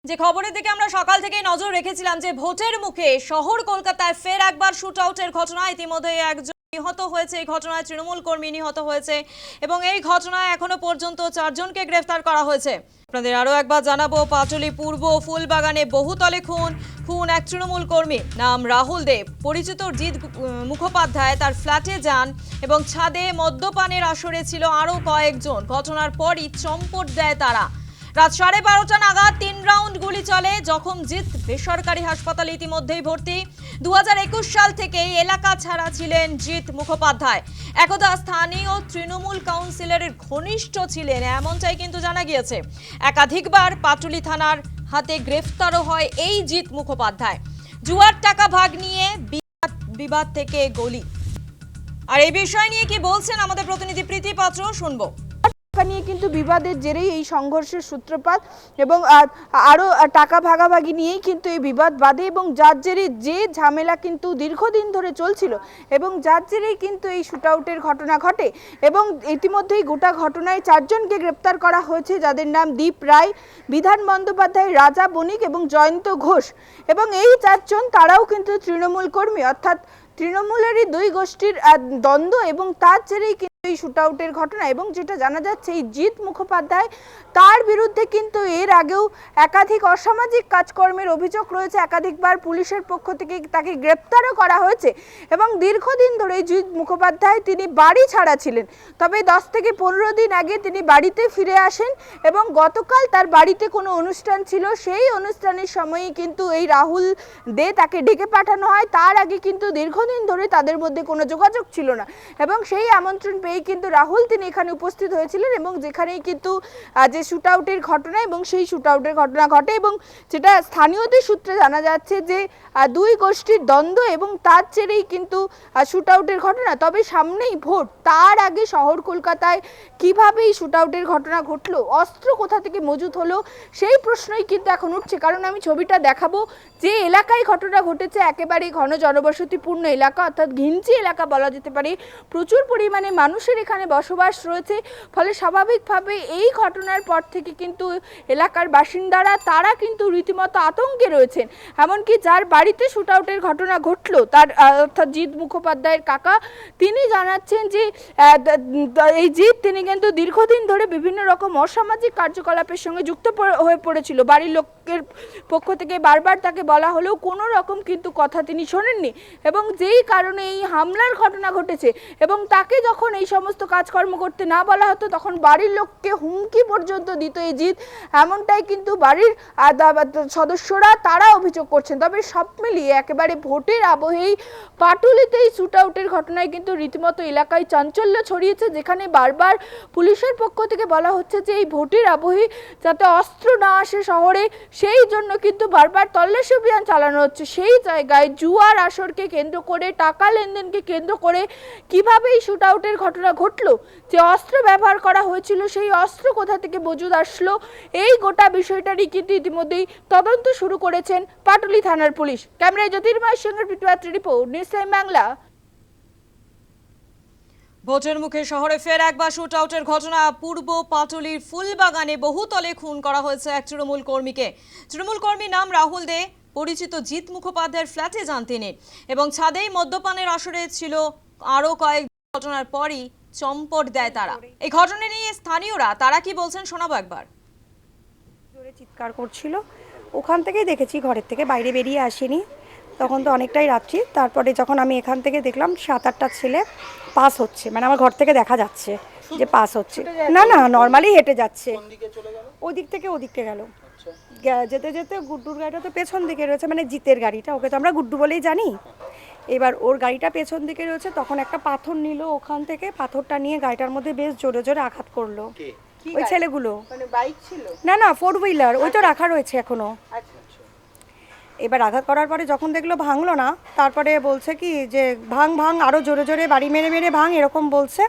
যে খবরের দিকে আমরা সকাল থেকেই নজর রেখেছিলাম যে ভোটের মুখে শহর কলকাতায় ফের একবার শুট আউটের ঘটনা। ইতিমধ্যে একজন নিহত হয়েছে, এই ঘটনায় তৃণমূল কর্মী নিহত হয়েছে এবং এই ঘটনায় এখনো পর্যন্ত 4 জনকে গ্রেফতার করা হয়েছে। আপনাদের আরো একবার জানাবো, পাটুলি পূর্ব ফুলবাগানে বহুতলে খুন এক তৃণমূল কর্মী, নাম রাহুল দেব, পরিচিত জিৎ মুখোপাধ্যায় তার ফ্ল্যাটে যান এবং ছাদে মদ্যপানের আসরে ছিল আরো কয়েকজন। ঘটনার পরই চম্পট দেয় তারা। রাত 12:30 নাগাদ 3 রাউন্ড গুলি চলে। জখম জিৎ বেসরকারি হাসপাতালে ইতিমধ্যেই ভর্তি। 2021 সাল থেকেই এলাকা ছাড়া ছিলেন জিৎ মুখোপাধ্যায়। একদা স্থানীয় তৃণমূল কাউন্সিলরের ঘনিষ্ঠ ছিলেন, এমনটাই কিন্তু জানা গিয়েছে। একাধিকবার পাটুলি থানার হাতে গ্রেফতারও হয় এই জিৎ মুখোপাধ্যায়। জুয়ার টাকা ভাগ নিয়ে বিবাদ থেকে গলি। আর এই বিষয় নিয়ে কি বলছেন আমাদের প্রতিনিধি প্রীতি পাত্র, শুনবো। নিয়ে কিন্তু বিবাদের জেরেই এই সংঘর্ষের সূত্রপাত এবং আরো টাকা ভাগাভাগি নিয়েই কিন্তু এই বিবাদ বাধে এবং যার জেরে যে ঝামেলা কিন্তু দীর্ঘদিন ধরে চলছিল এবং যার জেরেই কিন্তু এই শুটআউটের ঘটনা ঘটে এবং ইতিমধ্যেই গোটা ঘটনায় 4 জনকে গ্রেপ্তার করা হয়েছে, যাদের নাম দীপ রায়, বিধান বন্দ্যোপাধ্যায়, রাজা বণিক এবং জয়ন্ত ঘোষ। এবং এই 4 জন তারাও কিন্তু তৃণমূল কর্মী, অর্থাৎ তৃণমূলেরই 2 গোষ্ঠীর দ্বন্দ্ব এবং তার জেরেই এই শুটআউটের ঘটনা। এবং যেটা জানা যাচ্ছে, এই জিৎ মুখোপাধ্যায় তার বিরুদ্ধে কিন্তু এর আগেও একাধিক অসামাজিক কাজকর্মের অভিযোগ রয়েছে। একাধিকবার পুলিশের পক্ষ থেকে তাকে গ্রেপ্তারও করা হয়েছে এবং দীর্ঘদিন ধরে জিৎ মুখোপাধ্যায় তিনি বাড়ি ছাড়া ছিলেন। তবে 10 থেকে 15 দিন আগে তিনি বাড়িতে ফিরে আসেন এবং গতকাল তার বাড়িতে কোনো অনুষ্ঠান ছিল, সেই অনুষ্ঠানের সময়ই কিন্তু এই রাহুল দে তাকে ডেকে পাঠানো হয়। তার আগে কিন্তু দীর্ঘদিন ধরে তাদের মধ্যে কোনো যোগাযোগ ছিল না এবং সেই আমন্ত্রণ পেয়ে কিন্তু রাহুল তিনি এখানে উপস্থিত হয়েছিলেন এবং যেখানেই কিন্তু যে শুটআউটের ঘটনা এবং সেই শুটআউটের ঘটনা ঘটে এবং যেটা স্থানীয়দের সূত্রে জানা যাচ্ছে যে 2 গোষ্ঠীর দ্বন্দ্ব এবং তার জেরেই কিন্তু শুটআউটের ঘটনা। তবে সামনেই ভোট, তার আগে শহর কলকাতায় কিভাবে এই শুটআউটের ঘটনা ঘটলো, অস্ত্র কোথা থেকে মজুত হলো, সেই প্রশ্নই কিন্তু এখন উঠছে। কারণ আমি ছবিটা দেখাবো, যে এলাকায় ঘটনা ঘটেছে একেবারে ঘন জনবসতিপূর্ণ এলাকা, অর্থাৎ ঘিঞ্চি এলাকা বলা যেতে পারে। প্রচুর পরিমাণে মানুষের এখানে বসবাস রয়েছে, ফলে স্বাভাবিকভাবে এই ঘটনার পর থেকে কিন্তু এলাকার বাসিন্দারা তারা কিন্তু রীতিমতো আতঙ্কে রয়েছেন। এমনকি যার বাড়িতে শুটআউটের ঘটনা ঘটলো তার অর্থাৎ জিৎ মুখোপাধ্যায়ের কাকা, তিনি জানাচ্ছেন যে এই জিৎ তিনি কিন্তু দীর্ঘদিন ধরে বিভিন্ন রকম অসামাজিক কার্যকলাপের সঙ্গে যুক্ত হয়ে পড়েছিল। বাড়ির লোকের পক্ষ থেকে বারবার তাকে বলা হলেও কোনো রকম কিন্তু কথা তিনি শোনেননি এবং যেই কারণে এই হামলার ঘটনা ঘটেছে এবং তাকে যখন এই সমস্ত কাজকর্ম করতে না বলা হতো তখন বাড়ির লোককে হুমকি পর্যন্ত দিত এই জিৎ, এমনটাই কিন্তু বাড়ির সদস্যরা তারা অভিযোগ করছেন। তবে সব মিলিয়ে একেবারে ভোটের আবহেই পাটুলিতে এই শুটআউটের ঘটনায় কিন্তু রীতিমতো এলাকায় চাঞ্চল্য ছড়িয়েছে, যেখানে বারবার পুলিশের পক্ষ থেকে বলা হচ্ছে যে এই ভোটের আবহে যাতে অস্ত্র না আসে শহরে, সেই জন্য কিন্তু বারবার তল্লাশি অভিযান চালানো হচ্ছে। সেই জায়গায় জুয়ার আসরকে কেন্দ্র করে, টাকা লেনদেনকে কেন্দ্র করে কিভাবে এই শুটআউটের ঘটনা ঘটলো, যে অস্ত্র ব্যবহার করা হয়েছিল সেই অস্ত্র কোথা থেকে মজুদ আসলো, এই গোটা বিষয়টারই কিন্তু ইতিমধ্যেই তদন্ত শুরু করেছেন পাটুলি থানার পুলিশ। ক্যামেরায় জ্যোতির্ময়ের সঙ্গে প্রীতিপাত্রী রিপোর্ট, নিউজ টাইম বাংলা। ভোটের মুখে শহরে ফের একবার শুটআউটের ঘটনা। পূর্ব পাটুলির ফুলবাগানে বহুতলে খুন করা হয়েছে এক তৃণমূল কর্মীকে। তৃণমূল কর্মীর নাম রাহুল দে, পরিচিত জিৎ মুখোপাধ্যায়ের ফ্ল্যাটে যান তিনি এবং ছাদেই মদ্যপানের আসরে ছিল আরো কয়েক। ঘটনার পরই চম্পট দেয় তারা। এই ঘটনা নিয়ে স্থানীয়রা তারা কি বলছেন শোনাবো একবার। জোরে চিৎকার করছিল, ওখান থেকেই দেখেছি, ঘরের থেকে বাইরে বেরিয়ে আসেনি, তখন তো অনেকটাই রাত্রি। তারপরে যখন আমি এখান থেকে দেখলাম 7-8টা ছেলে পাস হচ্ছে, মানে আমার ঘর থেকে দেখা যাচ্ছে যে পাস হচ্ছে, না না নর্মালি হেঁটে যাচ্ছে, ওদিক থেকে ওদিককে গেল। যেতে যেতে গুড্ডুর গাড়িটা তো পেছন দিকে রয়েছে, মানে জিতের গাড়িটা, ওকে তো আমরা গুড্ডু বলেই জানি। এবার ওর গাড়িটা পেছন দিকে রয়েছে, তখন একটা পাথর নিল ওখান থেকে, পাথরটা নিয়ে গাড়িটার মধ্যে বেশ জোরে জোরে আঘাত করলো ওই ছেলেগুলো। না না 4 হুইলার, ওই তো রাখা রয়েছে এখনো। এবার আঘাত করার পরে যখন দেখলো ভাঙলো না, তারপরে বলছে কি যে ভাঙ ভাঙ, আরও জোরে জোরে বাড়ি মেরে মেরে ভাঙ, এরকম বলছে।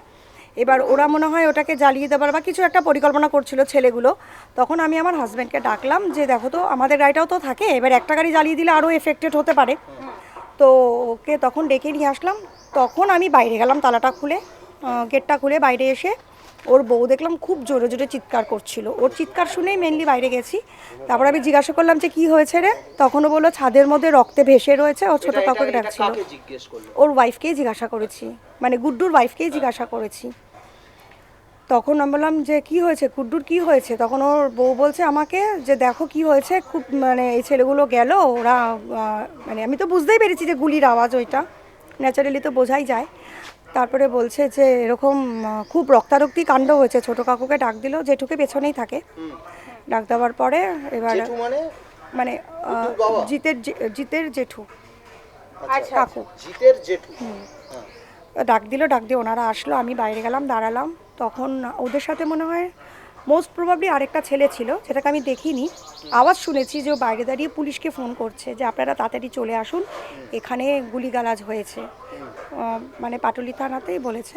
এবার ওরা মনে হয় ওটাকে জ্বালিয়ে দেবার বা কিছু একটা পরিকল্পনা করছিল ছেলেগুলো। তখন আমি আমার হাজব্যান্ডকে ডাকলাম যে দেখো তো আমাদের গাড়িটাও তো থাকে, এবার একটা গাড়ি জ্বালিয়ে দিলে আরও এফেক্টেড হতে পারে। তো ওকে তখন ডেকে নিয়ে আসলাম। তখন আমি বাইরে গেলাম, তালাটা খুলে গেটটা খুলে বাইরে এসে ওর বউ দেখলাম খুব জোরে জোরে চিৎকার করছিল, ওর চিৎকার শুনেই মেনলি বাইরে গেছি। তারপর আমি জিজ্ঞাসা করলাম যে কি হয়েছে রে, তখনও বললো ছাদের মধ্যে রক্তে ভেসে রয়েছে, ও ছোটো কাকুকে ডাকছিল। ওর ওয়াইফকেই জিজ্ঞাসা করেছি, মানে গুড্ডুর ওয়াইফকেই জিজ্ঞাসা করেছি। তখন আমি বললাম যে কি হয়েছে গুড্ডুর, কি হয়েছে? তখন ওর বউ বলছে আমাকে যে দেখো কি হয়েছে, খুব মানে এই ছেলেগুলো গেল, ওরা মানে আমি তো বুঝতেই পেরেছি যে গুলির আওয়াজ, ওইটা ন্যাচারালি তো বোঝাই যায়। তারপরে বলছে যে এরকম খুব রক্তারক্তি কাণ্ড হয়েছে, ছোটো কাকুকে ডাক দিল, জেঠুকে পেছনেই থাকে। ডাক দেওয়ার পরে এবার মানে জিতের জেঠু কাকু ডাক দিয়ে ওনারা আসলো, আমি বাইরে গেলাম, দাঁড়ালাম। তখন ওদের সাথে মনে হয় মোস্ট প্রবাবলি আরেকটা ছেলে ছিল, যেটাকে আমি দেখিনি, আওয়াজ শুনেছি যে ও বাইরে দাঁড়িয়ে পুলিশকে ফোন করছে যে আপনারা তাড়াতাড়ি চলে আসুন, এখানে গুলিগালাজ হয়েছে, মানে পাটুলি থানাতেই বলেছে।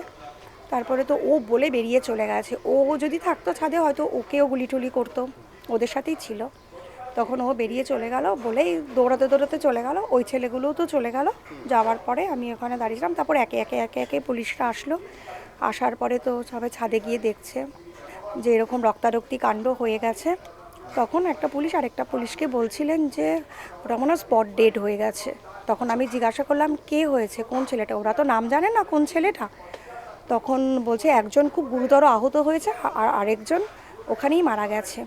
তারপরে তো ও বলে বেরিয়ে চলে গেছে। ও যদি থাকতো ছাদে হয়তো ওকেও গুলি টুলি করতো, ওদের সাথেই ছিল। তখন ও বেরিয়ে চলে গেল বলেই দৌড়াতে দৌড়াতে চলে গেল, ওই ছেলেগুলোও তো চলে গেল। যাওয়ার পরে আমি ওখানে দাঁড়িয়েছিলাম, তারপর একে একে পুলিশরা আসলো। আসার পরে তো সবাই ছাদে গিয়ে দেখছে যে এরকম রক্তারক্তি কাণ্ড হয়ে গেছে। তখন একটা পুলিশ আরেকটা পুলিশকে বলছিলেন যে ওটা মনে হয় স্পট ডেড হয়ে গেছে। তখন আমি জিজ্ঞাসা করলাম কে হয়েছে, কোন ছেলেটা, ওরা তো নাম জানে না কোন ছেলেটা। তখন বলছে একজন খুব গুরুতর আহত হয়েছে আর আরেকজন ওখানেই মারা গেছে।